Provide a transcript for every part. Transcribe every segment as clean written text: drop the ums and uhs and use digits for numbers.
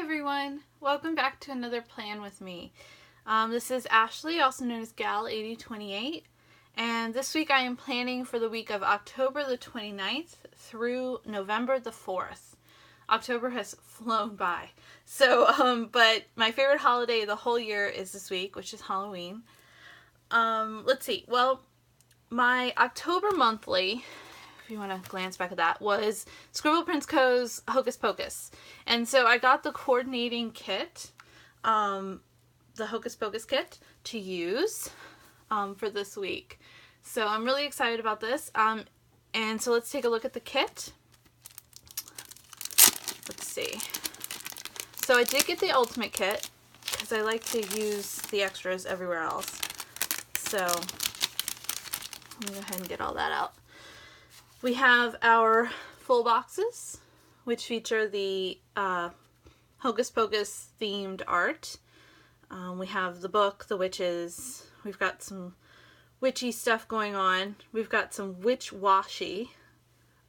everyone, welcome back to another plan with me. This is Ashley, also known as Gal8028, and this week I am planning for the week of October the 29th through November the 4th. October has flown by. But my favorite holiday of the whole year is this week, which is Halloween. Let's see. Well, my October monthly, if you want to glance back at that, was ScribblePrintsCo's Hocus Pocus. And so I got the coordinating kit, the Hocus Pocus kit, to use for this week. So I'm really excited about this. And so let's take a look at the kit. Let's see. So I did get the ultimate kit because I like to use the extras everywhere else. So let me go ahead and get all that out. We have our full boxes, which feature the Hocus Pocus themed art. We have the book, the witches. We've got some witchy stuff going on. We've got some witch washi,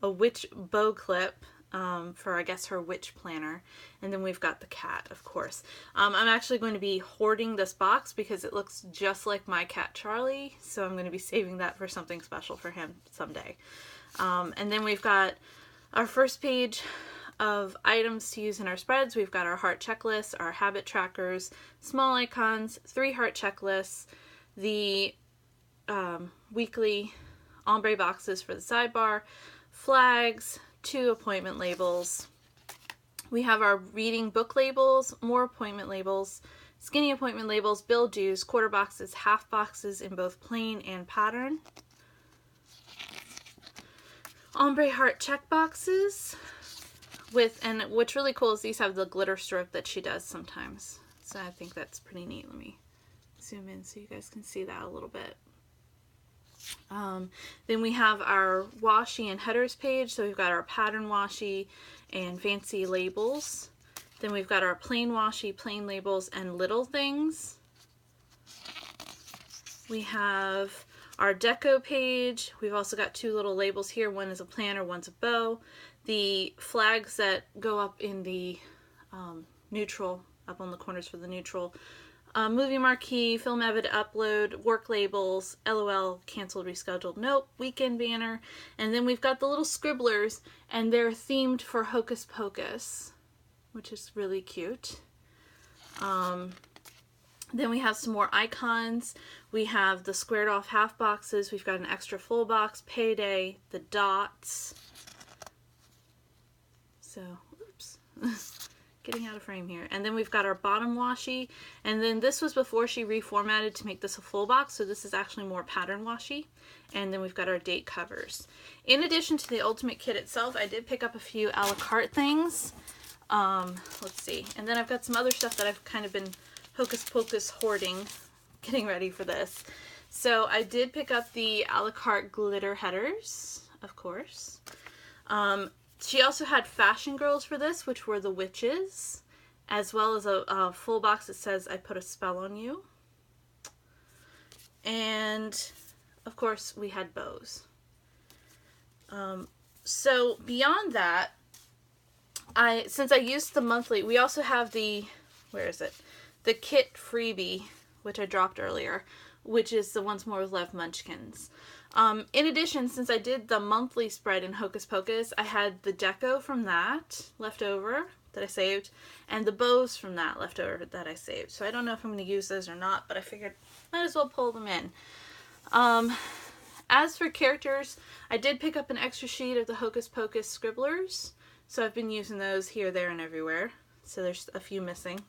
a witch bow clip for, I guess, her witch planner. And then we've got the cat, of course. I'm actually going to be hoarding this box because it looks just like my cat Charlie. So I'm going to be saving that for something special for him someday. And then we've got our first page of items to use in our spreads. We've got our heart checklist, our habit trackers, small icons, 3 heart checklists, the weekly ombre boxes for the sidebar, flags, 2 appointment labels. We have our reading book labels, more appointment labels, skinny appointment labels, bill dues, quarter boxes, half boxes in both plain and pattern. Ombre heart check boxes and what's really cool is these have the glitter stroke that she does sometimes. So I think that's pretty neat. Let me zoom in so you guys can see that a little bit. Then we have our washi and headers page. So we've got our pattern washi and fancy labels. Then we've got our plain washi, plain labels, and little things. We have our deco page. We've also got 2 little labels here. One is a planner, one's a bow. The flags that go up in the neutral, up on the corners for the neutral. Movie marquee, film evident upload, work labels, LOL, canceled, rescheduled, nope, weekend banner. And then we've got the little scribblers, and they're themed for Hocus Pocus, which is really cute. Then we have some more icons. We have the squared off half boxes. We've got an extra full box, payday, the dots. So, oops, getting out of frame here. And then we've got our bottom washi. And then this was before she reformatted to make this a full box. So this is actually more pattern washi. And then we've got our date covers. In addition to the ultimate kit itself, I did pick up a few a la carte things. Let's see. And then I've got some other stuff that I've kind of been Hocus Pocus hoarding, getting ready for this. So I did pick up the a la carte glitter headers, of course. She also had fashion girls for this, which were the witches, as well as a full box that says I put a spell on you. And of course we had bows. So beyond that, since I used the monthly, we also have the, where is it? The kit freebie, which I dropped earlier, which is the Once More with Love Munchkins. In addition, since I did the monthly spread in Hocus Pocus, I had the deco from that left over that I saved, and the bows from that left over that I saved. So I don't know if I'm going to use those or not, but I figured might as well pull them in. As for characters, I did pick up an extra sheet of the Hocus Pocus scribblers, so I've been using those here, there, and everywhere. So there's a few missing.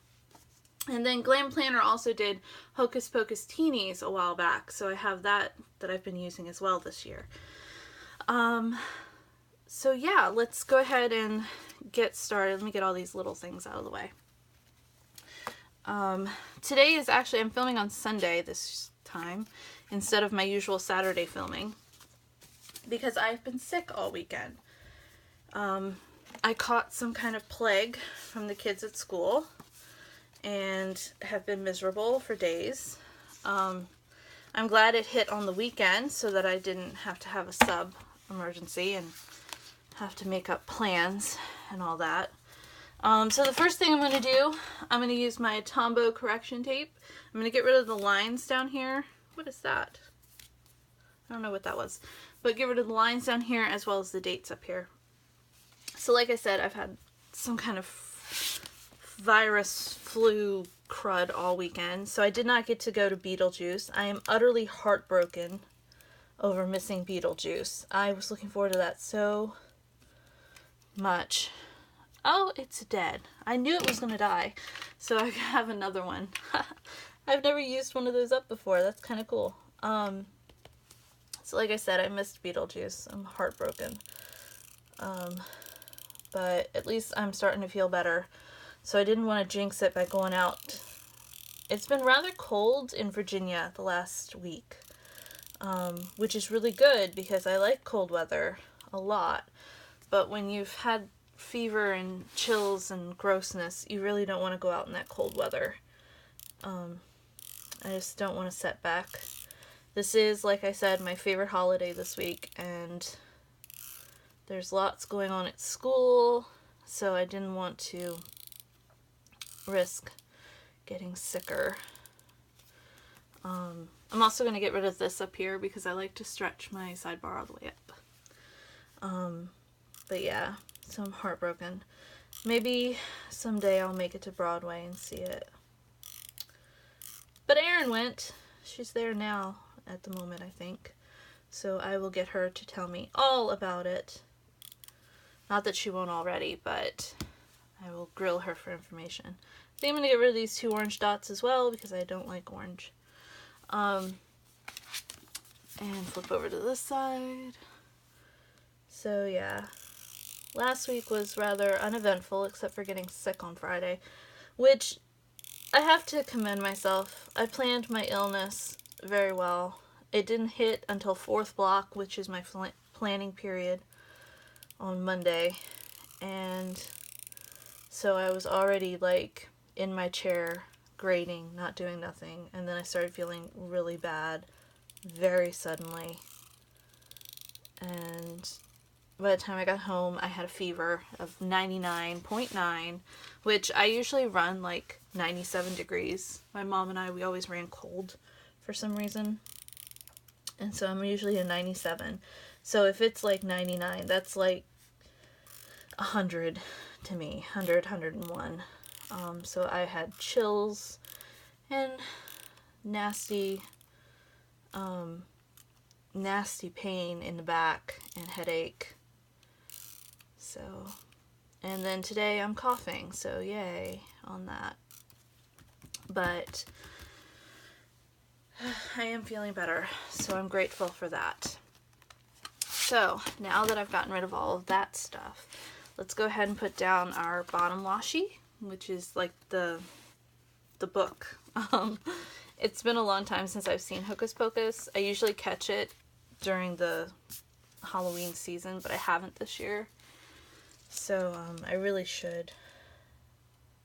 And then Glam Planner also did Hocus Pocus Teenies a while back, so I have that I've been using as well this year. So yeah, let's go ahead and get started. Let me get all these little things out of the way. Today is actually, I'm filming on Sunday this time instead of my usual Saturday filming because I've been sick all weekend. I caught some kind of plague from the kids at school and have been miserable for days. I'm glad it hit on the weekend so that I didn't have to have a sub emergency and have to make up plans and all that. So the first thing I'm going to do, I'm going to use my Tombow correction tape. I'm going to get rid of the lines down here. What is that? I don't know what that was. But get rid of the lines down here as well as the dates up here. So like I said, I've had some kind of virus flu crud all weekend. So I did not get to go to Beetlejuice. I am utterly heartbroken over missing Beetlejuice. I was looking forward to that so much. Oh, it's dead. I knew it was going to die. So I have another one. I've never used one of those up before. That's kind of cool. So like I said, I missed Beetlejuice. I'm heartbroken. But at least I'm starting to feel better. So I didn't want to jinx it by going out. It's been rather cold in Virginia the last week. Which is really good because I like cold weather a lot. But when you've had fever and chills and grossness, you really don't want to go out in that cold weather. I just don't want to set back. This is, like I said, my favorite holiday this week, and there's lots going on at school, so I didn't want to risk getting sicker. I'm also going to get rid of this up here because I like to stretch my sidebar all the way up. But yeah, so I'm heartbroken. Maybe someday I'll make it to Broadway and see it. But Erin went. She's there now at the moment, I think. So I will get her to tell me all about it. Not that she won't already, but I will grill her for information. I think I'm going to get rid of these 2 orange dots as well because I don't like orange. And flip over to this side. So yeah. Last week was rather uneventful, except for getting sick on Friday, which I have to commend myself. I planned my illness very well. It didn't hit until 4th block, which is my planning period, on Monday, and so I was already like in my chair, grading, not doing nothing, and then I started feeling really bad very suddenly, and by the time I got home, I had a fever of 99.9, which I usually run like 97 degrees. My mom and I, we always ran cold for some reason. And so I'm usually a 97. So if it's like 99, that's like 100 to me. 100, 101. So I had chills and nasty pain in the back and headache. So, and then today I'm coughing, so yay on that. But I am feeling better, so I'm grateful for that. So, now that I've gotten rid of all of that stuff, let's go ahead and put down our bottom washi, which is like the book. It's been a long time since I've seen Hocus Pocus. I usually catch it during the Halloween season, but I haven't this year. So, I really should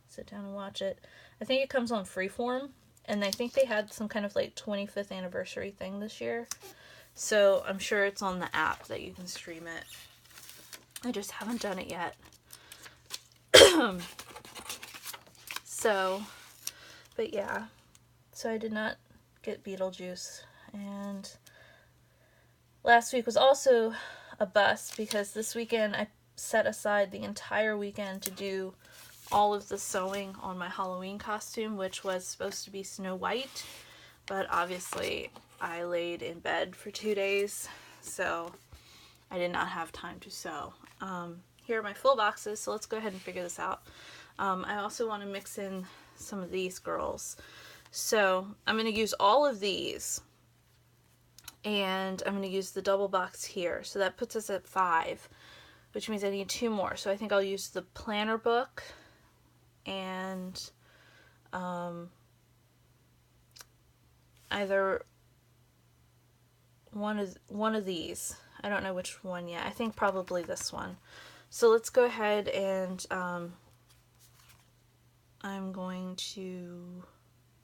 sit down and watch it. I think it comes on Freeform, and I think they had some kind of like 25th anniversary thing this year. So, I'm sure it's on the app that you can stream it. I just haven't done it yet. So, but yeah. So I did not get Beetlejuice, and last week was also a bust because this weekend I set aside the entire weekend to do all of the sewing on my Halloween costume, which was supposed to be Snow White, but obviously I laid in bed for 2 days, so I did not have time to sew. Here are my full boxes, so let's go ahead and figure this out. I also want to mix in some of these girls. So I'm going to use all of these, and I'm going to use the double box here. So that puts us at 5, which means I need 2 more. So I think I'll use the planner book and either one of these. I don't know which one yet. I think probably this one. So let's go ahead and I'm going to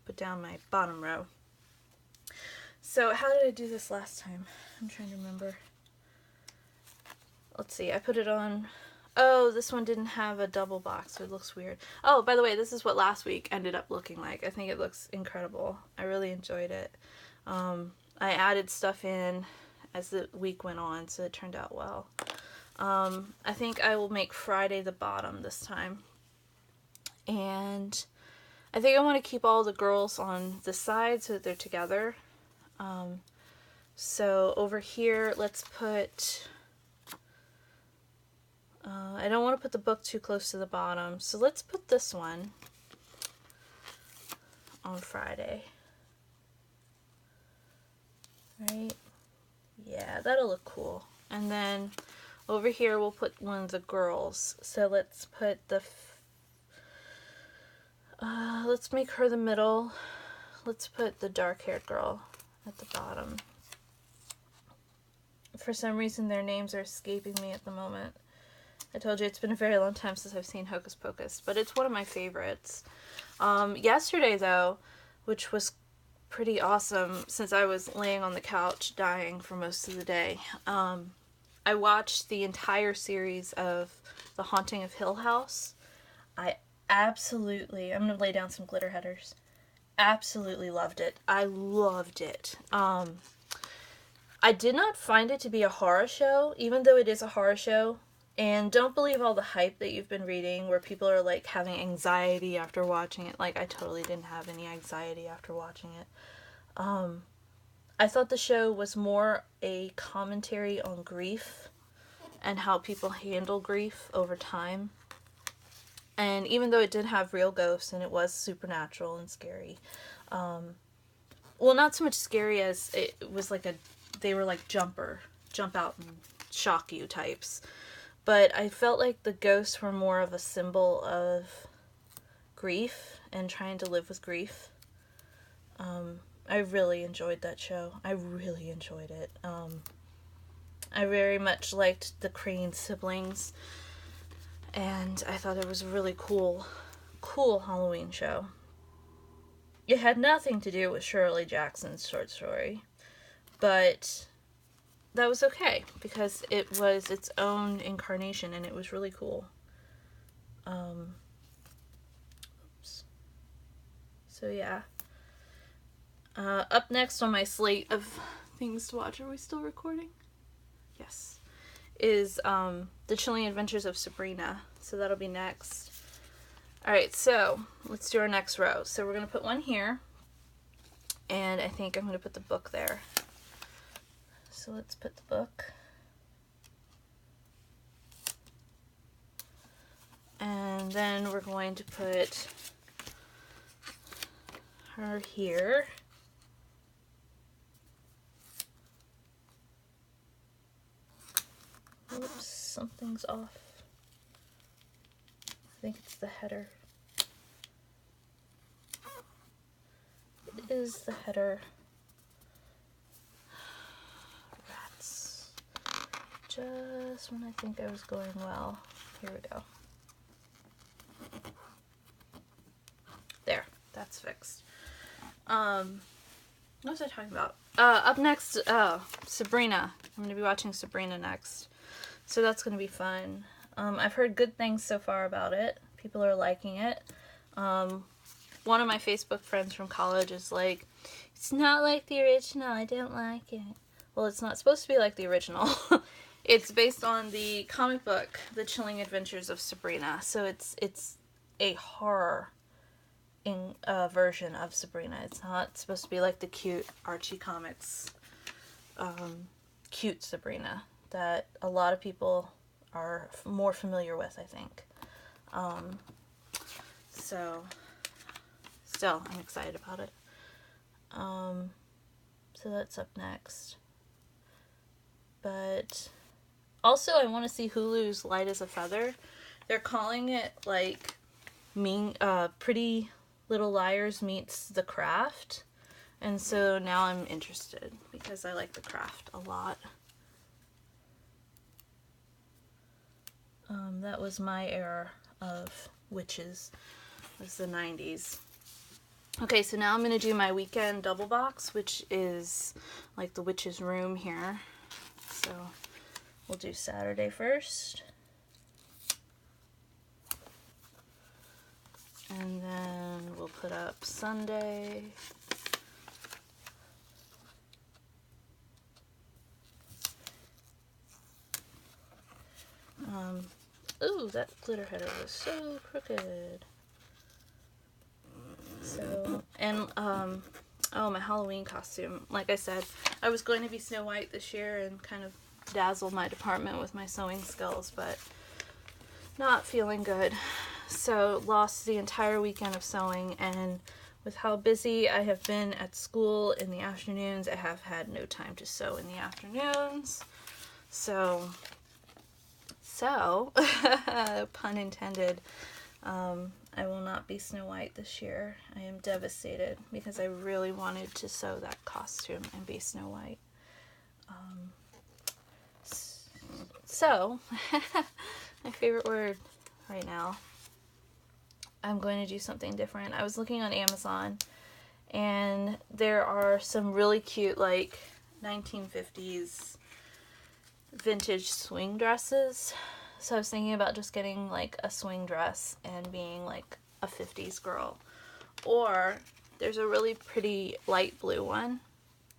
put down my bottom row. So how did I do this last time? I'm trying to remember. Let's see, I put it on Oh, this one didn't have a double box, so it looks weird. Oh, by the way, this is what last week ended up looking like. I think it looks incredible. I really enjoyed it. I added stuff in as the week went on, so it turned out well. I think I will make Friday the bottom this time. And I think I want to keep all the girls on the side so that they're together. So over here, let's put... I don't want to put the book too close to the bottom, so let's put this one on Friday. Right? Yeah, that'll look cool. And then over here we'll put one of the girls. So let's put the... let's make her the middle. Let's put the dark-haired girl at the bottom. For some reason their names are escaping me at the moment. I told you it's been a very long time since I've seen Hocus Pocus, but it's one of my favorites. Yesterday, though, which was pretty awesome since I was laying on the couch dying for most of the day, I watched the entire series of The Haunting of Hill House. I absolutely, I'm going to lay down some glitter headers, absolutely loved it. I loved it. I did not find it to be a horror show, even though it is a horror show. And don't believe all the hype that you've been reading where people are like having anxiety after watching it. Like, I totally didn't have any anxiety after watching it. I thought the show was more a commentary on grief and how people handle grief over time. And even though it did have real ghosts and it was supernatural and scary, well, not so much scary as it was like they were like jump out and shock you types. But I felt like the ghosts were more of a symbol of grief and trying to live with grief. I really enjoyed that show. I really enjoyed it. I very much liked the Crane siblings. And I thought it was a really cool Halloween show. It had nothing to do with Shirley Jackson's short story. But... that was okay, because it was its own incarnation, and it was really cool. Oops. So, yeah. Up next on my slate of things to watch, are we still recording? Yes. Is, The Chilling Adventures of Sabrina. So that'll be next. Alright, so, let's do our next row. So we're going to put one here, and I think I'm going to put the book there. So let's put the book. And then we're going to put her here. Oops, something's off. I think it's the header. It is the header. Just when I think I was going well. Here we go. There. That's fixed. What was I talking about? Up next, Sabrina. I'm going to be watching Sabrina next. So that's going to be fun. I've heard good things so far about it. People are liking it. One of my Facebook friends from college is like, it's not like the original. I don't like it. Well, it's not supposed to be like the original. It's based on the comic book, The Chilling Adventures of Sabrina. So it's a horror version of Sabrina. It's not supposed to be like the cute Archie comics, cute Sabrina that a lot of people are more familiar with, I think. So still, I'm excited about it. So that's up next. But also, I want to see Hulu's Light as a Feather. They're calling it like Pretty Little Liars meets The Craft. And so now I'm interested because I like The Craft a lot. That was my era of witches. It was the 90s. Okay, so now I'm going to do my weekend double box, which is like the witch's room here. So we'll do Saturday first. up Sunday. Ooh, that glitter header was so crooked. So, and, oh, my Halloween costume. Like I said, I was going to be Snow White this year and kind of dazzle my department with my sewing skills, but not feeling good. So, lost the entire weekend of sewing, and with how busy I have been at school in the afternoons, I have had no time to sew in the afternoons. So, pun intended, I will not be Snow White this year. I am devastated because I really wanted to sew that costume and be Snow White. So, my favorite word right now, I'm going to do something different. I was looking on Amazon, and there are some really cute, like, 1950s vintage swing dresses. So I was thinking about just getting like a swing dress and being like a 50s girl. Or there's a really pretty light blue one.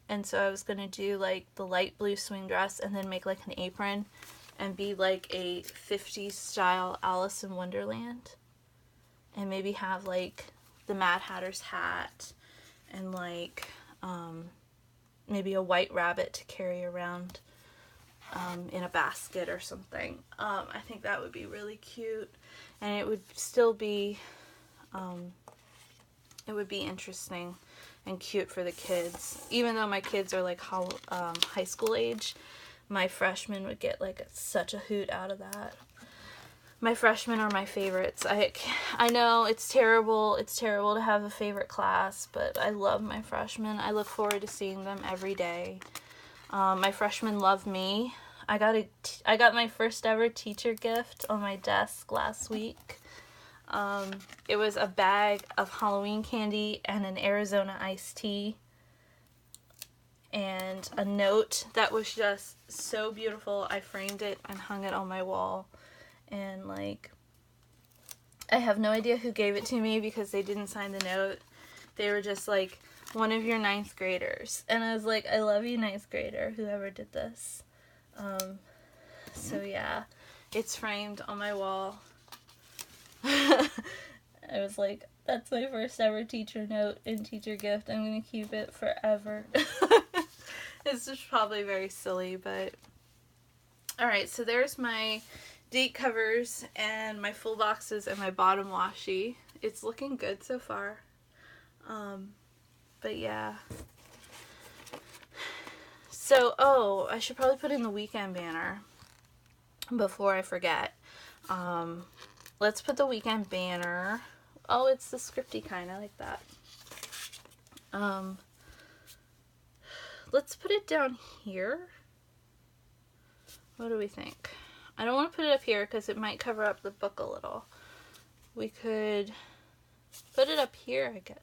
And so I was going to do like the light blue swing dress and then make like an apron and be like a 50s style Alice in Wonderland. And maybe have like the Mad Hatter's hat and like maybe a white rabbit to carry around in a basket or something. I think that would be really cute, and it would still be interesting and cute for the kids. Even though my kids are like high school age, my freshmen would get like such a hoot out of that. My freshmen are my favorites. I know it's terrible. It's terrible to have a favorite class, but I love my freshmen. I look forward to seeing them every day. My freshmen love me. I got my first ever teacher gift on my desk last week. It was a bag of Halloween candy and an Arizona iced tea. And a note that was just so beautiful. I framed it and hung it on my wall. And like, I have no idea who gave it to me because they didn't sign the note. They were just like, one of your 9th graders. And I was like, I love you, 9th grader, whoever did this. So yeah, it's framed on my wall. I was like, that's my first ever teacher note and teacher gift. I'm going to keep it forever. This is probably very silly, but alright, so there's my date covers and my full boxes and my bottom washi. It's looking good so far. But yeah. So, oh, I should probably put in the weekend banner before I forget. Let's put the weekend banner. Oh, it's the scripty kind. I like that. Let's put it down here. What do we think? I don't want to put it up here because it might cover up the book a little. We could put it up here, I guess.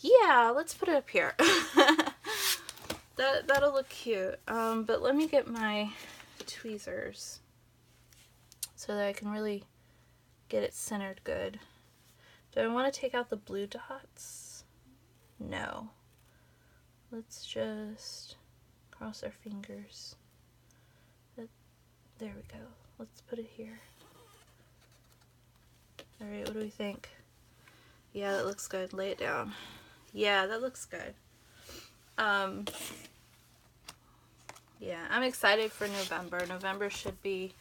Yeah, let's put it up here. That'll look cute. But let me get my tweezers so that I can really get it centered good. Do I want to take out the blue dots? No. Let's just cross our fingers. There we go. Let's put it here. Alright, what do we think? Yeah, that looks good. Lay it down. Yeah, that looks good. Yeah, I'm excited for November. November should be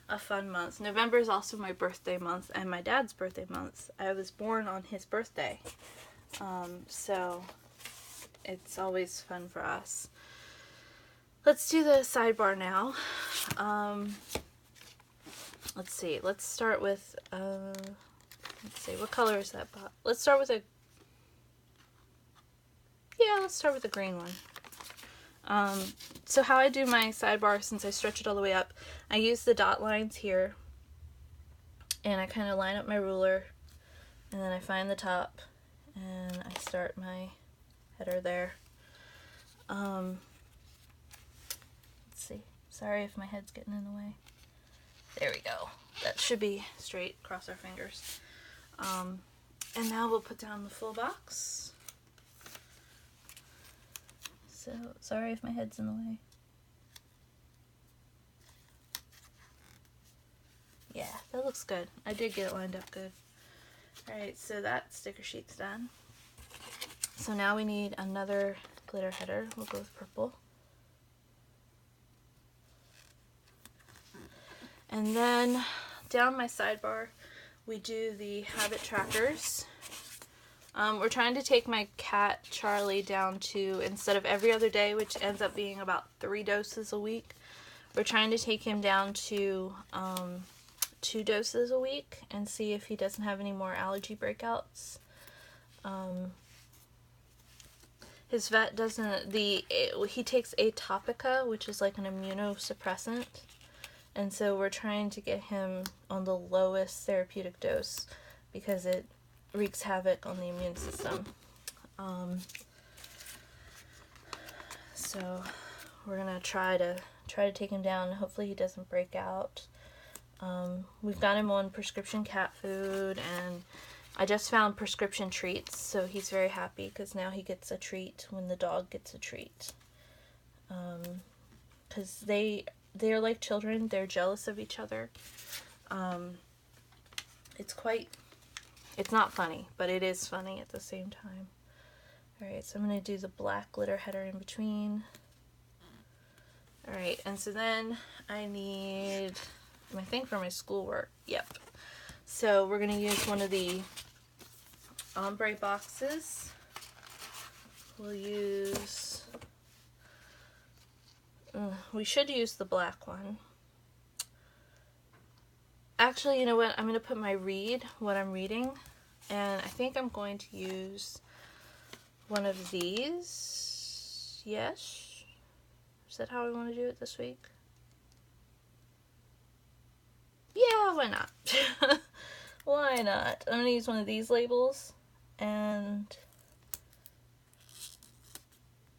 a fun month. November is also my birthday month and my dad's birthday month. I was born on his birthday. So it's always fun for us. Let's do the sidebar now. Let's see. Let's start with, let's see, what color is that? Let's start with let's start with the green one. So how I do my sidebar, since I stretch it all the way up, I use the dot lines here, and I kind of line up my ruler, and then I find the top, and I start my header there. Let's see. Sorry if my head's getting in the way. There we go. That should be straight. Cross our fingers. And now we'll put down the full box. So, sorry if my head's in the way. Yeah, that looks good. I did get it lined up good. Alright, so that sticker sheet's done. So now we need another glitter header. We'll go with purple. And then down my sidebar, we do the habit trackers. We're trying to take my cat Charlie down to, instead of every other day, which ends up being about 3 doses a week, we're trying to take him down to 2 doses a week and see if he doesn't have any more allergy breakouts. His vet doesn't, he takes Atopica, which is like an immunosuppressant, and so we're trying to get him on the lowest therapeutic dose because it wreaks havoc on the immune system. So we're gonna try to take him down. Hopefully he doesn't break out. We've got him on prescription cat food, and I just found prescription treats, so he's very happy because now he gets a treat when the dog gets a treat. Because they're like children, they're jealous of each other. It's not funny, but it is funny at the same time. Alright, so I'm going to do the black glitter header in between. Alright, and so then I need my thing for my schoolwork. Yep. So we're going to use one of the ombre boxes. We'll use... we should use the black one. Actually, you know what? I'm going to put what I'm reading, and I think I'm going to use one of these. Yes? Is that how I want to do it this week? Yeah, why not? Why not? I'm going to use one of these labels, and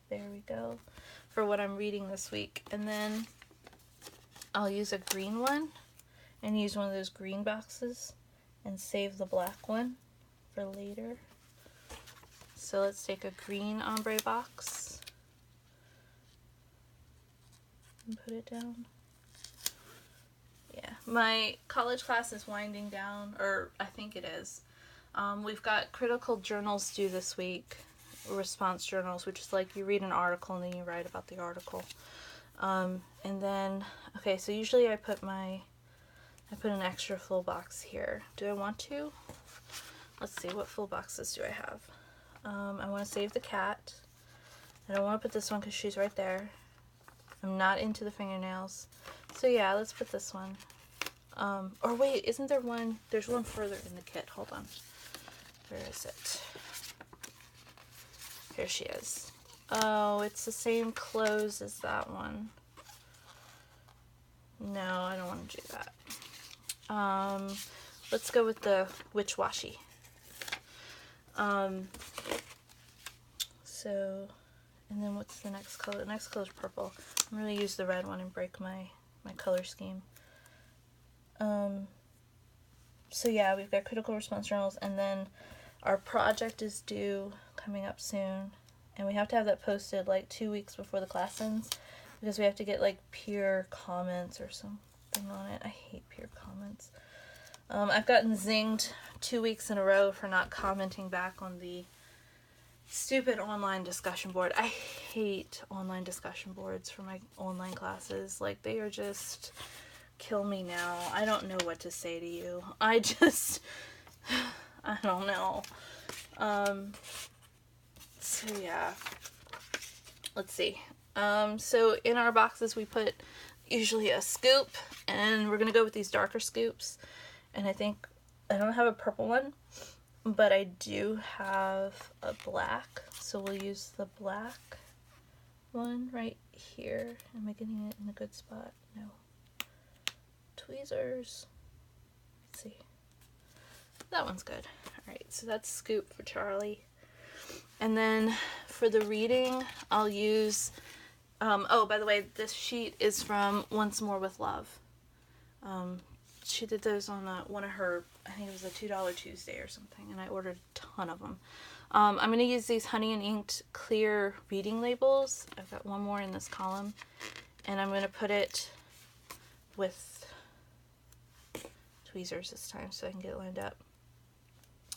there we go, for what I'm reading this week. And then I'll use a green one and use one of those green boxes and save the black one for later. So let's take a green ombre box and put it down. Yeah, my college class is winding down, or I think it is. We've got critical journals due this week, response journals, which is like you read an article and then you write about the article. And then, okay, so usually I put an extra full box here. Do I want to? Let's see, what full boxes do I have? I want to save the cat. I don't want to put this one because she's right there. I'm not into the fingernails. So yeah, let's put this one. Or wait, isn't there one? There's one further in the kit. Hold on. Where is it? Here she is. Oh, it's the same clothes as that one. No, I don't want to do that. Let's go with the witch washi. So, and then what's the next color? The next color is purple. I'm going to use the red one and break my color scheme. So yeah, we've got critical response journals, and then our project is due coming up soon, and we have to have that posted like 2 weeks before the class ends, because we have to get like peer comments or something on it. I hate peer comments. I've gotten zinged 2 weeks in a row for not commenting back on the stupid online discussion board. I hate online discussion boards for my online classes. Like, they are just kill me now. I don't know what to say to you. I don't know. So yeah, let's see. So in our boxes we put usually a scoop, and we're gonna go with these darker scoops, and I think I don't have a purple one, but I do have a black, so we'll use the black one right here. Am I getting it in a good spot? No. Tweezers. Let's see. That one's good. Alright, so that's scoop for Charlie. And then for the reading, I'll use, oh, by the way, this sheet is from Once More with Love. she did those on one of her, I think it was a $2 Tuesday or something, and I ordered a ton of them. I'm going to use these Honey and Inked clear reading labels. I've got one more in this column, and I'm going to put it with tweezers this time so I can get it lined up.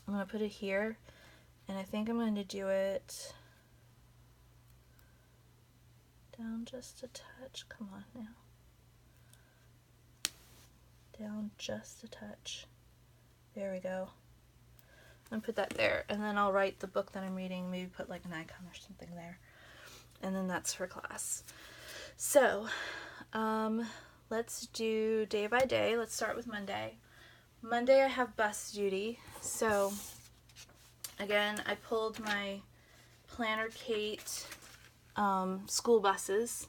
I'm going to put it here, and I think I'm going to do it down just a touch. Come on now. Down just a touch. There we go. I'm going to put that there, and then I'll write the book that I'm reading, maybe put like an icon or something there, and then that's for class. So let's do day by day. Let's start with Monday. Monday I have bus duty, so again I pulled my Planner Kate school buses.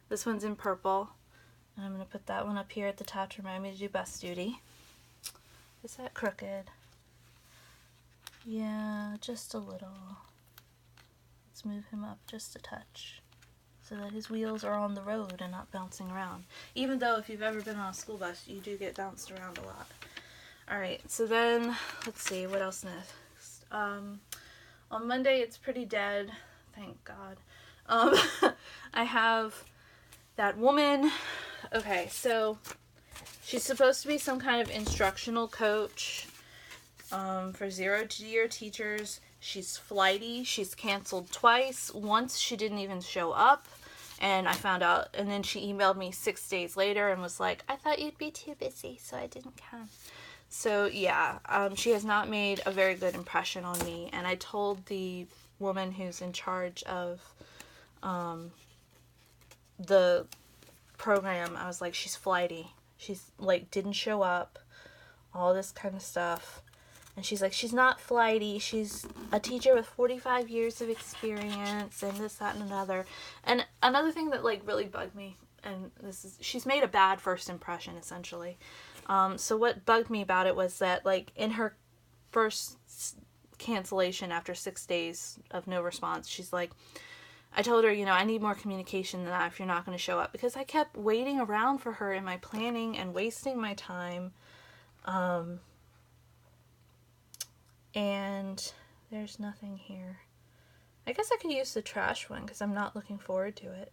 This one's in purple, and I'm going to put that one up here at the top to remind me to do bus duty. Is that crooked? Yeah, just a little. Let's move him up just a touch so that his wheels are on the road and not bouncing around. Even though if you've ever been on a school bus, you do get bounced around a lot. Alright, so then, let's see, what else next? On Monday, it's pretty dead. Thank God. I have that woman. Okay, so she's supposed to be some kind of instructional coach for 0-year teachers. She's flighty. She's canceled twice. Once she didn't even show up, and I found out, and then she emailed me 6 days later and was like, I thought you'd be too busy, so I didn't come. So yeah, she has not made a very good impression on me, and I told the woman who's in charge of the program, I was like, she's flighty. She's like, didn't show up, all this kind of stuff. And she's like, she's not flighty, she's a teacher with 45 years of experience, and this, that, and another. And another thing that like really bugged me, and this is, she's made a bad first impression essentially. So what bugged me about it was that like in her first cancellation after 6 days of no response, she's like, I told her, you know, I need more communication than that if you're not going to show up, because I kept waiting around for her in my planning and wasting my time. And there's nothing here. I guess I could use the trash one because I'm not looking forward to it.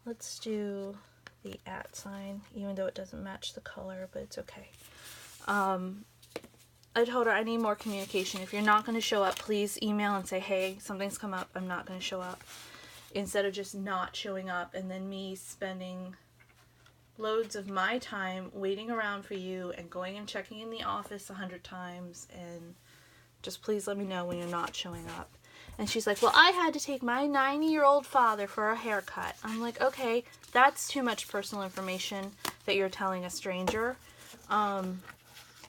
Let's do the @ sign, even though it doesn't match the color, but it's okay. I told her I need more communication. If you're not going to show up, please email and say, hey, something's come up, I'm not going to show up. Instead of just not showing up and then me spending loads of my time waiting around for you and going and checking in the office 100 times, and just please let me know when you're not showing up. And she's like, well, I had to take my 90-year-old father for a haircut. I'm like, okay, that's too much personal information that you're telling a stranger.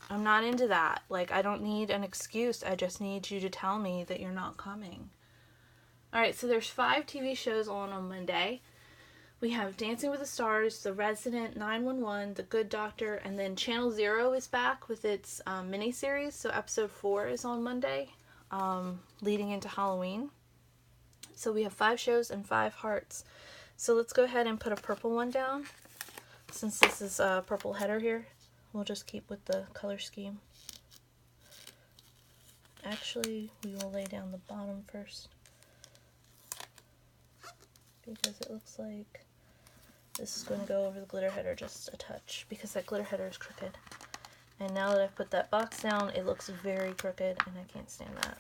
I'm not into that. Like, I don't need an excuse. I just need you to tell me that you're not coming. Alright, so there's 5 TV shows on Monday. We have Dancing with the Stars, The Resident, 911, The Good Doctor, and then Channel Zero is back with its miniseries. So episode 4 is on Monday, leading into Halloween. So we have 5 shows and 5 hearts. So let's go ahead and put a purple one down. Since this is a purple header here, we'll just keep with the color scheme. Actually, we will lay down the bottom first, because it looks like this is going to go over the glitter header just a touch, because that glitter header is crooked. And now that I've put that box down, it looks very crooked, and I can't stand that.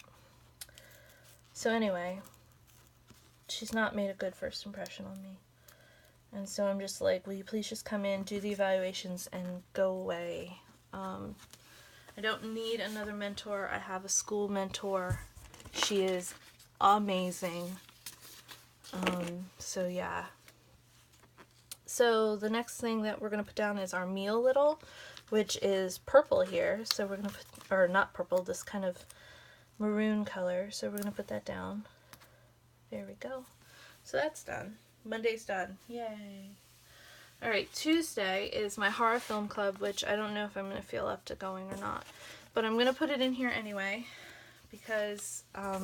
So anyway, she's not made a good first impression on me. And so I'm just like, will you please just come in, do the evaluations, and go away. I don't need another mentor. I have a school mentor. She is amazing. So yeah. So the next thing that we're going to put down is our meal little, which is purple here. So we're going to put, or not purple, this kind of maroon color. So we're going to put that down. There we go. So that's done. Monday's done. Yay. Alright, Tuesday is my horror film club, which I don't know if I'm going to feel up to going or not. But I'm going to put it in here anyway, because I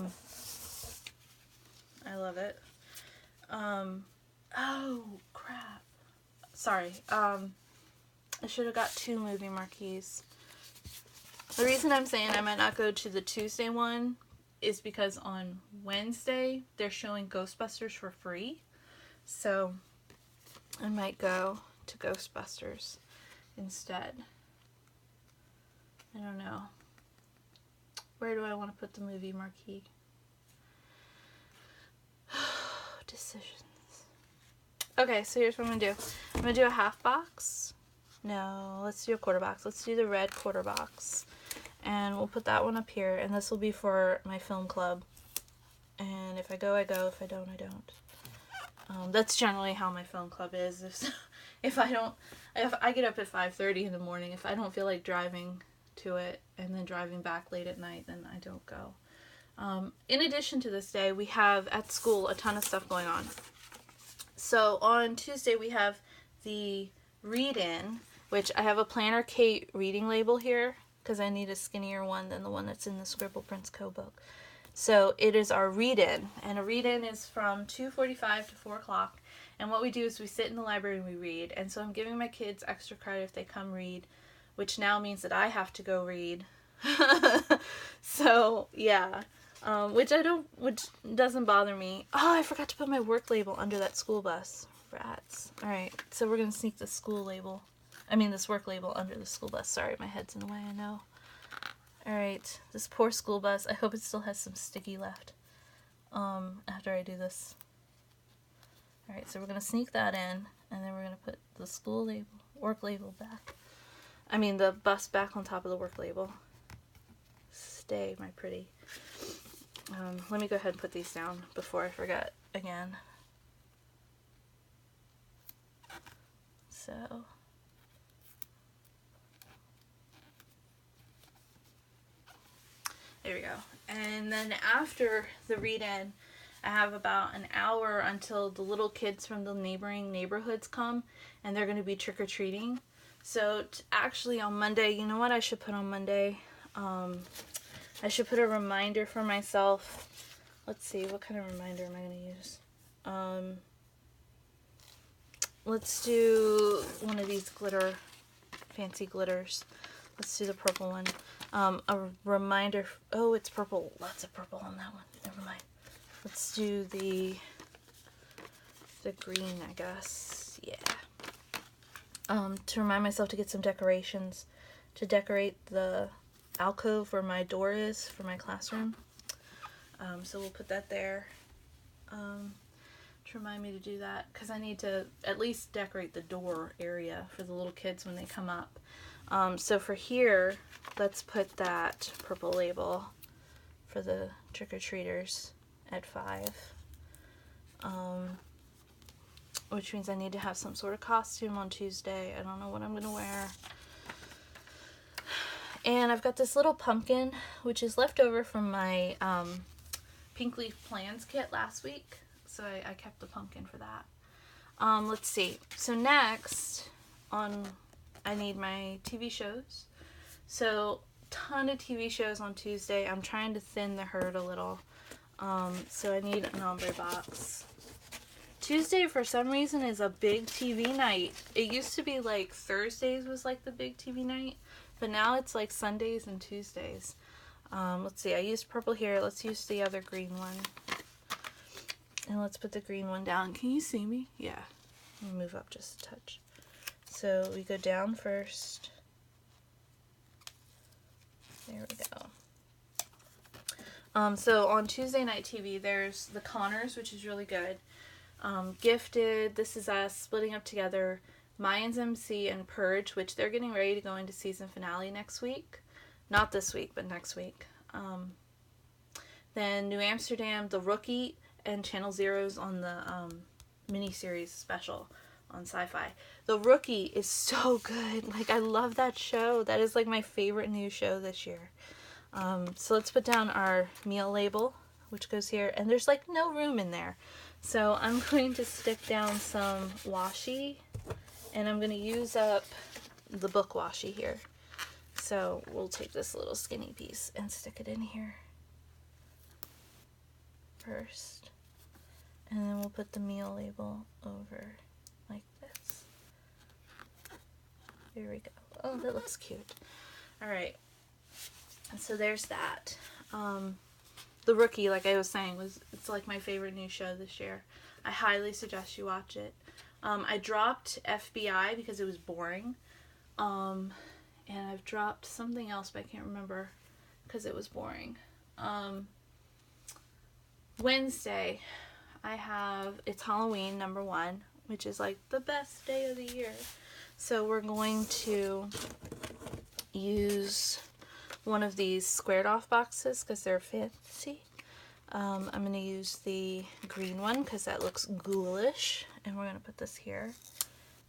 love it. Oh, crap. sorry. I should have got 2 movie marquees. The reason I'm saying I might not go to the Tuesday one is because on Wednesday they're showing Ghostbusters for free. So I might go to Ghostbusters instead. I don't know. Where do I want to put the movie marquee? Decisions. Okay, so here's what I'm going to do. I'm going to do a half box. No, let's do a quarter box. Let's do the red quarter box. And we'll put that one up here. And this will be for my film club. And if I go, I go. If I don't, I don't. That's generally how my film club is. If I get up at 5:30 in the morning, if I don't feel like driving to it and then driving back late at night, then I don't go. In addition to this day, we have at school a ton of stuff going on. So on Tuesday we have the read-in, which I have a Planner Kate reading label here because I need a skinnier one than the one that's in the ScribblePrintsCo book. So it is our read-in, and a read-in is from 2:45 to 4 o'clock. And what we do is we sit in the library and we read. And so I'm giving my kids extra credit if they come read, which now means that I have to go read. So yeah, which doesn't bother me. Oh, I forgot to put my work label under that school bus. Rats. All right, so we're gonna sneak this this work label under the school bus. Sorry, my head's in the way. I know. All right, this poor school bus. I hope it still has some sticky left. After I do this. All right, so we're gonna sneak that in, and then we're gonna put the school label, work label back. The bus back on top of the work label. Stay, my pretty. Let me go ahead and put these down before I forget again. So. There we go. And then after the read-in, I have about an hour until the little kids from the neighboring neighborhoods come, and they're going to be trick-or-treating. So actually on Monday, you know what I should put on Monday? I should put a reminder for myself. Let's see, what kind of reminder am I going to use? Let's do one of these fancy glitters. Let's do the purple one. A reminder. Oh, it's purple. Lots of purple on that one. Never mind. Let's do the green, I guess. Yeah. To remind myself to get some decorations to decorate the alcove where my door is for my classroom. So we'll put that there. To remind me to do that, because I need to at least decorate the door area for the little kids when they come up. So for here, let's put that purple label for the trick-or-treaters at 5. Which means I need to have some sort of costume on Tuesday. I don't know what I'm going to wear. And I've got this little pumpkin, which is left over from my Pink Leaf Plans kit last week. So I kept the pumpkin for that. Let's see. So next, I need my TV shows. So ton of TV shows on Tuesday. I'm trying to thin the herd a little. So I need an ombre box. Tuesday, for some reason, is a big TV night. It used to be like Thursdays was like the big TV night, but now it's like Sundays and Tuesdays. Let's see, I used purple here. Let's use the other green one. And let's put the green one down. Can you see me? Yeah. Let me move up just a touch. So we go down first. There we go. So on Tuesday night TV, there's The Connors, which is really good. Gifted, This Is Us, Splitting Up Together, Mayans MC, and Purge, which they're getting ready to go into season finale next week. Not this week, but next week. Then New Amsterdam, The Rookie, and Channel Zero's on the miniseries special on Sci-Fi. The Rookie is so good. Like, I love that show. That is like my favorite new show this year. So let's put down our meal label, which goes here. And there's like no room in there. So I'm going to stick down some washi, and I'm going to use up the book washi here. So we'll take this little skinny piece and stick it in here first. And then we'll put the meal label over like this. There we go. Oh, that looks cute. Alright. So there's that. The Rookie, like I was saying, it's like my favorite new show this year. I highly suggest you watch it. I dropped FBI because it was boring. And I've dropped something else, but I can't remember because it was boring. Wednesday, it's Halloween, number 1, which is like the best day of the year. So we're going to use one of these squared off boxes because they're fancy. I'm going to use the green one because that looks ghoulish. And we're going to put this here.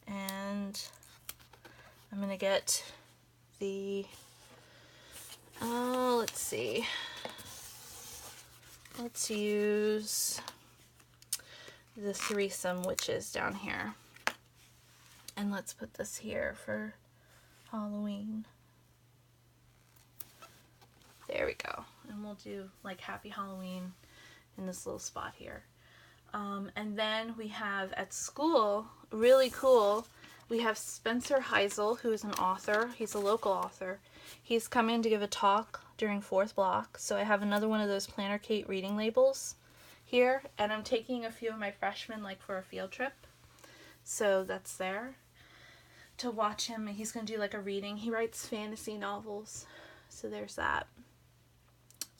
And I'm going to get the, let's see. Let's use the threesome witches down here. And let's put this here for Halloween. There we go. And we'll do like Happy Halloween in this little spot here. And then we have at school, really cool, we have Spencer Heisel, who is an author. He's a local author. He's coming to give a talk during 4th block. So I have another one of those Planner Kate reading labels here. And I'm taking a few of my freshmen like for a field trip. So that's there to watch him. He's going to do like a reading. He writes fantasy novels. So there's that.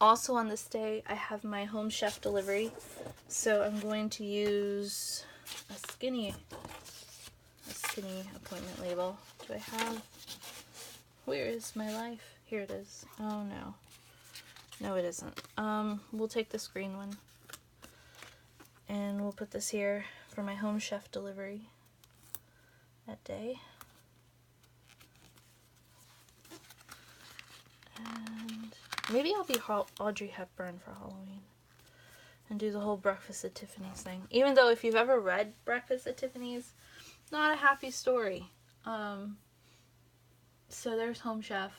Also on this day, I have my Home Chef delivery. So I'm going to use a skinny appointment label. Do I have? Where is my life? Here it is. Oh no. No, it isn't. We'll take this green one. And we'll put this here for my Home Chef delivery that day. And maybe I'll be Audrey Hepburn for Halloween and do the whole Breakfast at Tiffany's thing. Even though if you've ever read Breakfast at Tiffany's, not a happy story. So there's Home Chef.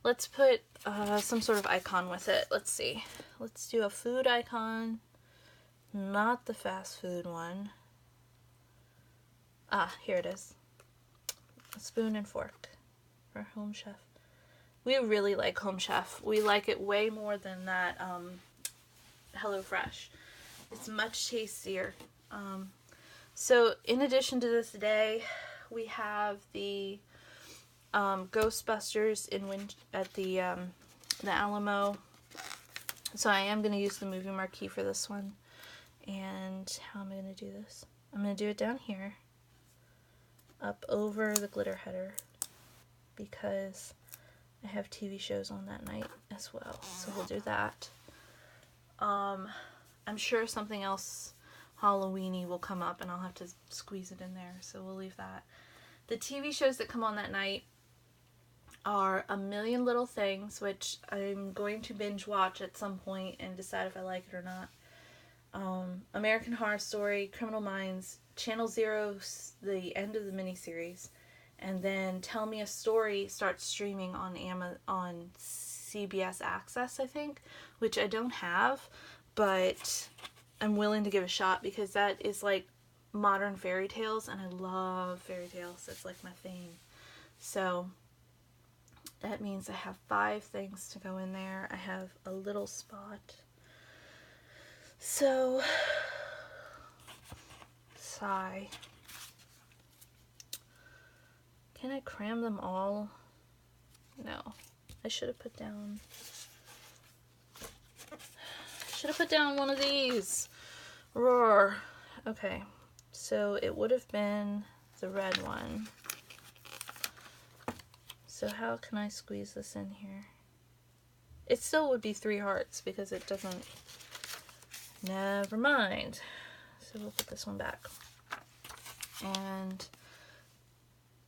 Let's put some sort of icon with it. Let's see. Let's do a food icon. Not the fast food one. Ah, here it is. A spoon and fork for Home Chef. We really like Home Chef. We like it way more than that HelloFresh. It's much tastier. So in addition to this day, we have the Ghostbusters at the Alamo. So I am going to use the movie marquee for this one. And how am I going to do this? I'm going to do it down here, up over the glitter header, because I have TV shows on that night as well. So we'll do that. I'm sure something else Halloween-y will come up and I'll have to squeeze it in there. So we'll leave that. The TV shows that come on that night are A Million Little Things, which I'm going to binge watch at some point and decide if I like it or not. American Horror Story, Criminal Minds, Channel Zero's the end of the miniseries, and then Tell Me a Story starts streaming on on CBS Access, I think, which I don't have, but I'm willing to give a shot because that is like modern fairy tales, and I love fairy tales. It's like my thing. So that means I have 5 things to go in there. I have a little spot. So, sigh. Can I cram them all? No. I should have put down one of these. Roar. Okay. So it would have been the red one. So how can I squeeze this in here? It still would be 3 hearts because it doesn't. Never mind. So we'll put this one back. And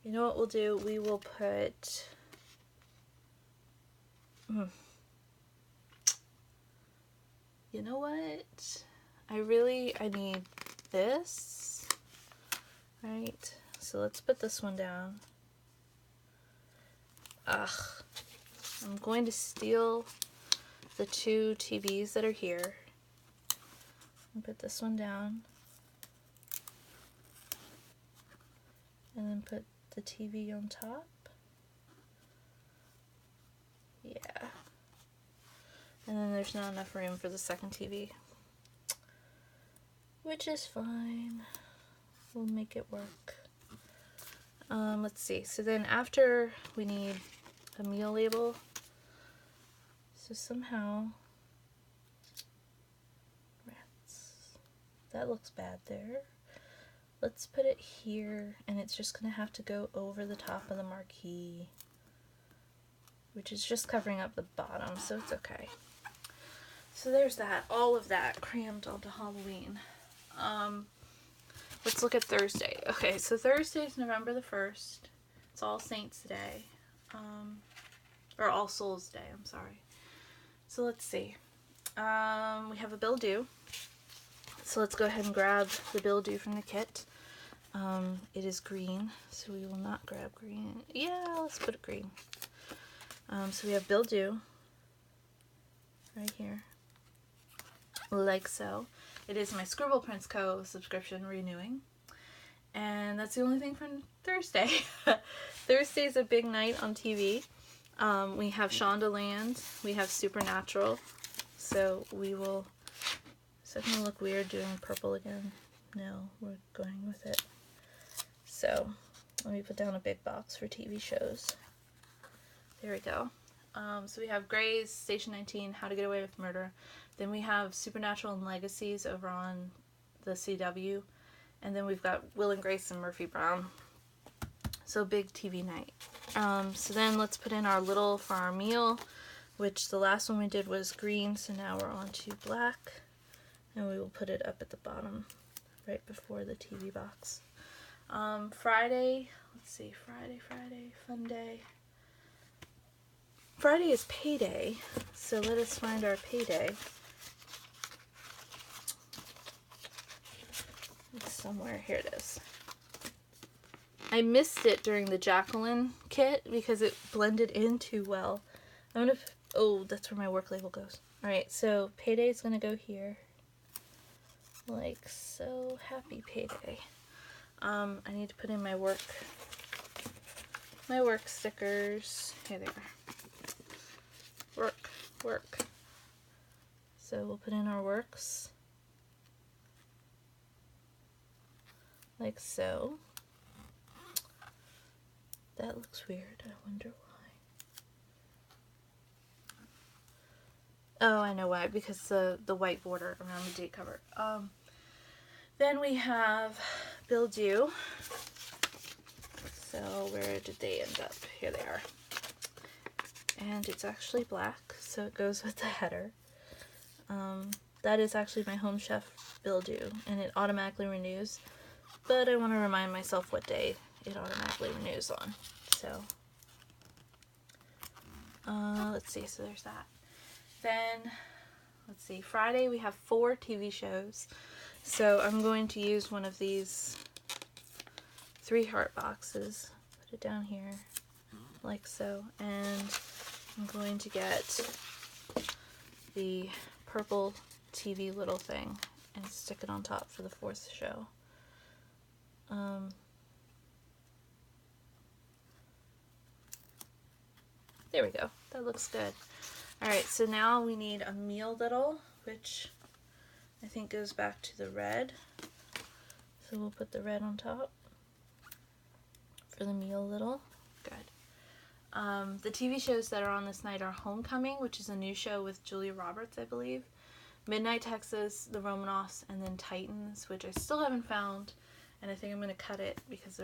you know what we'll do? We will put you know what? I need this. Right? So let's put this one down. Ugh. I'm going to steal the 2 TVs that are here. And put this one down. And then put the TV on top. And then there's not enough room for the second TV, which is fine. We'll make it work. Let's see. So then after we need a meal label. So somehow, rats. That looks bad there. Let's put it here, and it's just gonna have to go over the top of the marquee, which is just covering up the bottom, so it's okay. So there's that, all of that crammed onto Halloween. Let's look at Thursday. Okay, so Thursday is November the 1st. It's All Saints Day. Or All Souls Day, I'm sorry. So let's see. We have a bill due. So let's go ahead and grab the bill due from the kit. It is green, so we will not grab green. Yeah, let's put it green. So we have bill due right here, like so. It is my ScribblePrintsCo subscription renewing, and that's the only thing from Thursday. Thursday's a big night on TV. We have Shondaland, we have Supernatural, so we will. Is that gonna look weird doing purple again? No, we're going with it. So let me put down a big box for TV shows. There we go. So we have Grey's, Station 19, How to Get Away with Murder. Then we have Supernatural and Legacies over on the CW. And then we've got Will and Grace and Murphy Brown. So big TV night. So then let's put in our little for our meal, which the last one we did was green, so now we're on to black. And we will put it up at the bottom, right before the TV box. Friday, let's see, Friday, fun day. Friday is payday, so let us find our payday. It's somewhere, here it is. I missed it during the Jacqueline kit because it blended in too well. I'm gonna, oh, that's where my work label goes. Alright, so payday is gonna go here. Like so. Happy payday. I need to put in my work stickers. Here they are. Work. So we'll put in our works. Like so. That looks weird. I wonder why. Oh, I know why. Because the white border around the date cover. Then we have bill due. So where did they end up? Here they are. And it's actually black, so it goes with the header. That is actually my Home Chef bill due, and it automatically renews. But I want to remind myself what day it automatically renews on. So, let's see, so there's that. Then, let's see, Friday we have 4 TV shows. So I'm going to use one of these 3 heart boxes. Put it down here, like so. And I'm going to get the purple TV little thing and stick it on top for the 4th show. There we go. That looks good. Alright, so now we need a meal little, which I think goes back to the red. So we'll put the red on top for the meal little. Good. The TV shows that are on this night are Homecoming, which is a new show with Julia Roberts, I believe. Midnight Texas, The Romanoffs, and then Titans, which I still haven't found. And I think I'm going to cut it because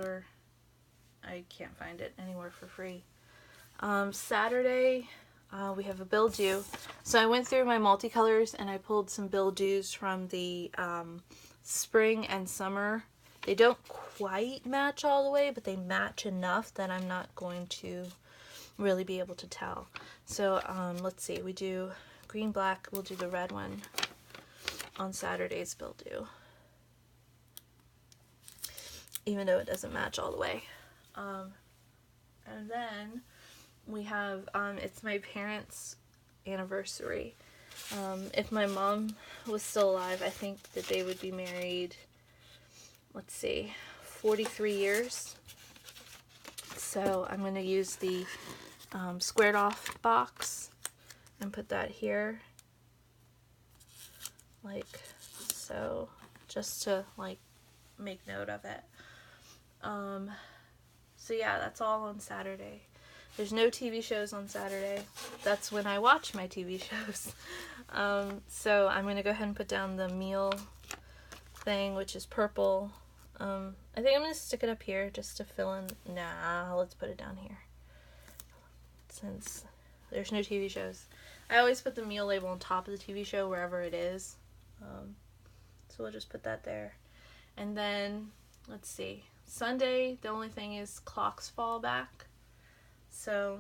I can't find it anywhere for free. Saturday, we have a bill due. So I went through my multicolors and I pulled some bill dues from the spring and summer. They don't quite match all the way, but they match enough that I'm not going to really be able to tell. So let's see, we do green, black, we'll do the red one on Saturday's bill due. Even though it doesn't match all the way. And then we have, it's my parents' anniversary. If my mom was still alive, I think that they would be married, let's see, 43 years. So I'm going to use the squared off box and put that here. like so, just to like make note of it. So yeah, that's all on Saturday. There's no TV shows on Saturday. That's when I watch my TV shows. So I'm going to go ahead and put down the meal thing, which is purple. I think I'm going to stick it up here just to fill in. Nah, let's put it down here, since there's no TV shows. I always put the meal label on top of the TV show wherever it is. So we'll just put that there. And then, let's see. Sunday, the only thing is clocks fall back. So,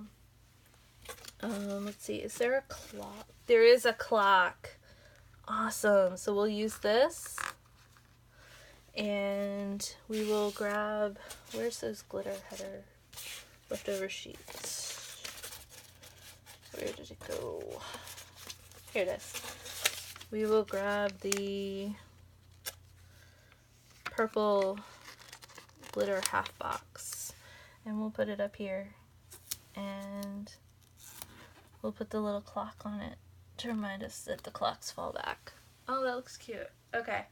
let's see. Is there a clock? There is a clock. Awesome. So we'll use this. And we will grab, where's those glitter header leftover sheets? Where did it go? Here it is. We will grab the purple glitter half box and we'll put it up here, and we'll put the little clock on it to remind us that the clocks fall back. Oh, that looks cute. Okay.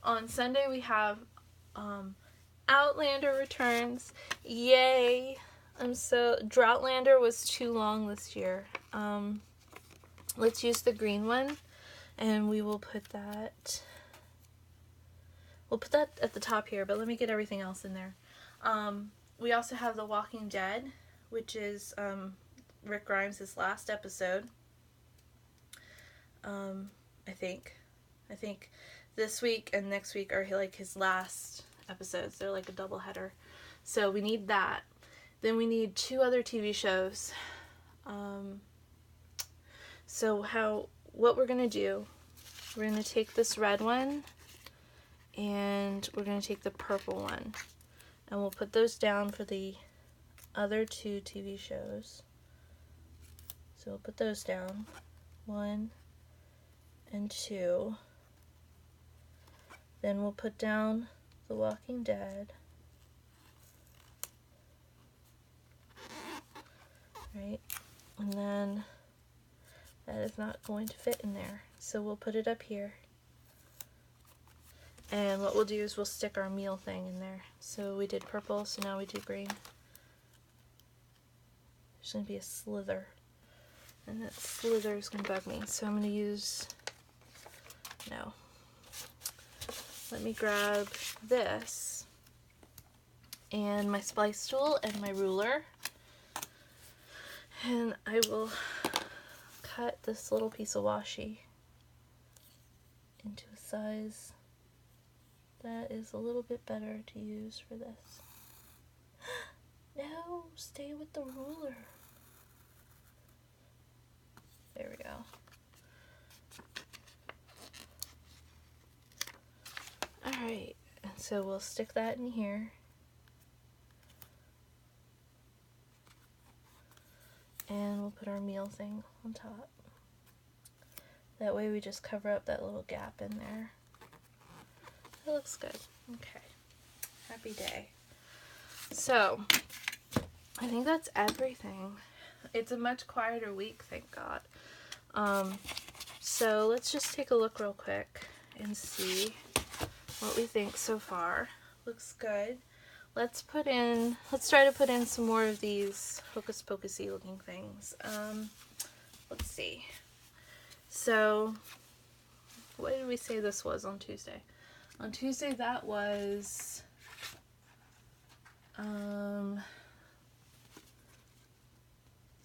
On Sunday we have Outlander returns. Yay! Droughtlander was too long this year. Let's use the green one, and we will put that. We'll put that at the top here, but let me get everything else in there. We also have The Walking Dead, which is Rick Grimes' last episode. I think this week and next week are like his last episodes. They're like a double header. So we need that. Then we need 2 other TV shows. What we're going to do, we're going to take this red one and we're going to take the purple one. And we'll put those down for the other 2 TV shows. So we'll put those down. 1 and 2. Then we'll put down The Walking Dead. Right? And then that is not going to fit in there. So we'll put it up here. And what we'll do is we'll stick our meal thing in there. So we did purple, so now we do green. There's going to be a slither. And that slither is going to bug me. So I'm going to use... No. Let me grab this. And my splice tool and my ruler. And I will cut this little piece of washi into a size that is a little bit better to use for this. No, stay with the ruler. There we go. Alright, and so we'll stick that in here. And we'll put our meal thing on top. That way we just cover up that little gap in there. It looks good. Okay. Happy day. So, I think that's everything. It's a much quieter week, thank God. So let's just take a look real quick and see what we think so far. Looks good. Let's try to put in some more of these Hocus Pocus-y looking things. Let's see. So, what did we say this was on Tuesday? On Tuesday that was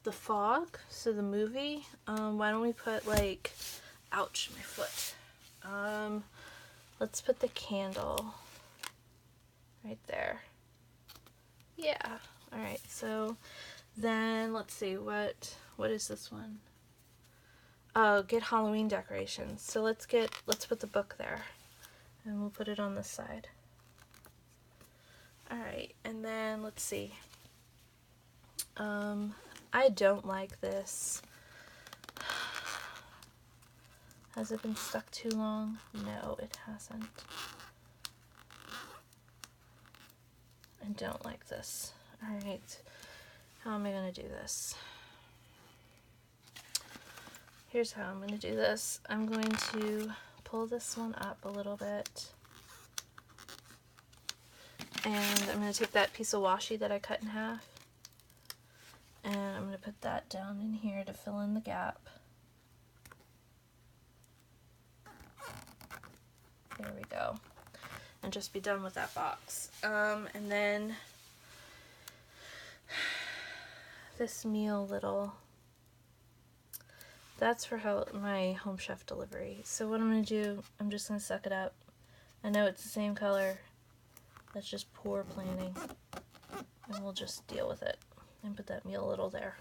The Fog, so the movie. Why don't we put like, ouch, my foot. Let's put the candle right there. Yeah. Alright, so then let's see, what is this one? Oh, get Halloween decorations. So let's put the book there. And we'll put it on this side. Alright, and then let's see. I don't like this. Has it been stuck too long? No, it hasn't. I don't like this. Alright, how am I going to do this? Here's how I'm going to do this. I'm going to pull this one up a little bit. And I'm going to take that piece of washi that I cut in half. And I'm going to put that down in here to fill in the gap. There we go. And just be done with that box. And then this meal little, that's for my Home Chef delivery. So what I'm going to do, I'm just going to suck it up. I know it's the same color. That's just poor planning. And we'll just deal with it and put that meal little there.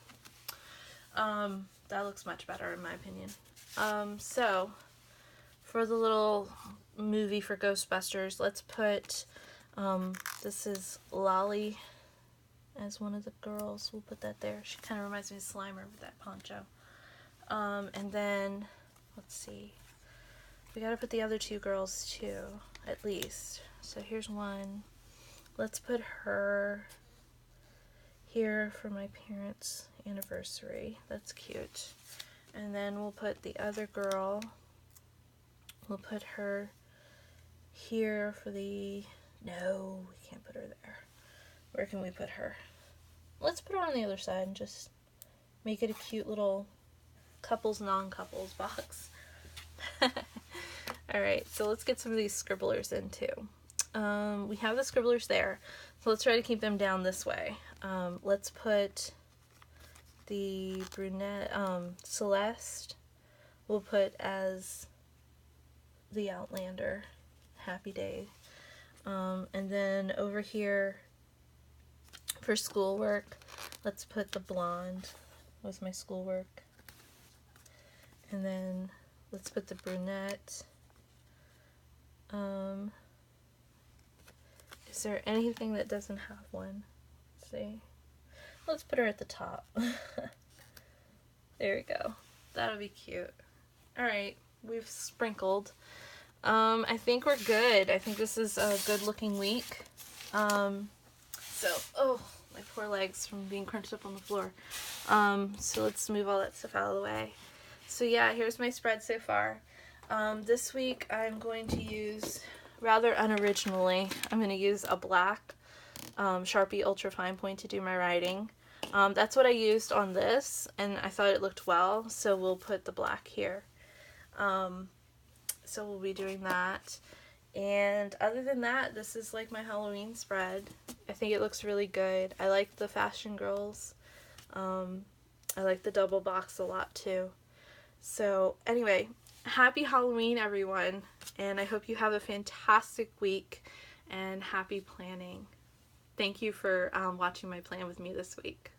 That looks much better in my opinion. So for the little movie for Ghostbusters, let's put, this is Lolly as one of the girls. We'll put that there. She kind of reminds me of Slimer with that poncho. And then, let's see, we gotta put the other two girls too, at least. So here's one. Let's put her here for my parents' anniversary. That's cute. And then we'll put the other girl, we'll put her here for the, no, we can't put her there. Where can we put her? Let's put her on the other side and just make it a cute little couples, non-couples box. Alright, so let's get some of these scribblers in too. We have the scribblers there, so let's try to keep them down this way. Let's put the brunette, Celeste, we'll put as the Outlander, Happy Day. And then over here for schoolwork, let's put the blonde with my schoolwork. And then let's put the brunette. Is there anything that doesn't have one? Let's see. Let's put her at the top. There we go. That'll be cute. Alright, we've sprinkled. I think we're good. I think this is a good looking week. Oh, my poor legs from being crunched up on the floor. So let's move all that stuff out of the way. So yeah, here's my spread so far. This week I'm going to use, rather unoriginally, I'm going to use a black Sharpie Ultra Fine Point to do my writing. That's what I used on this, and I thought it looked well, so we'll put the black here. So we'll be doing that. And other than that, this is like my Halloween spread. I think it looks really good. I like the Fashion Girls. I like the double box a lot too. So anyway, happy Halloween everyone, and I hope you have a fantastic week and happy planning. Thank you for watching my plan with me this week.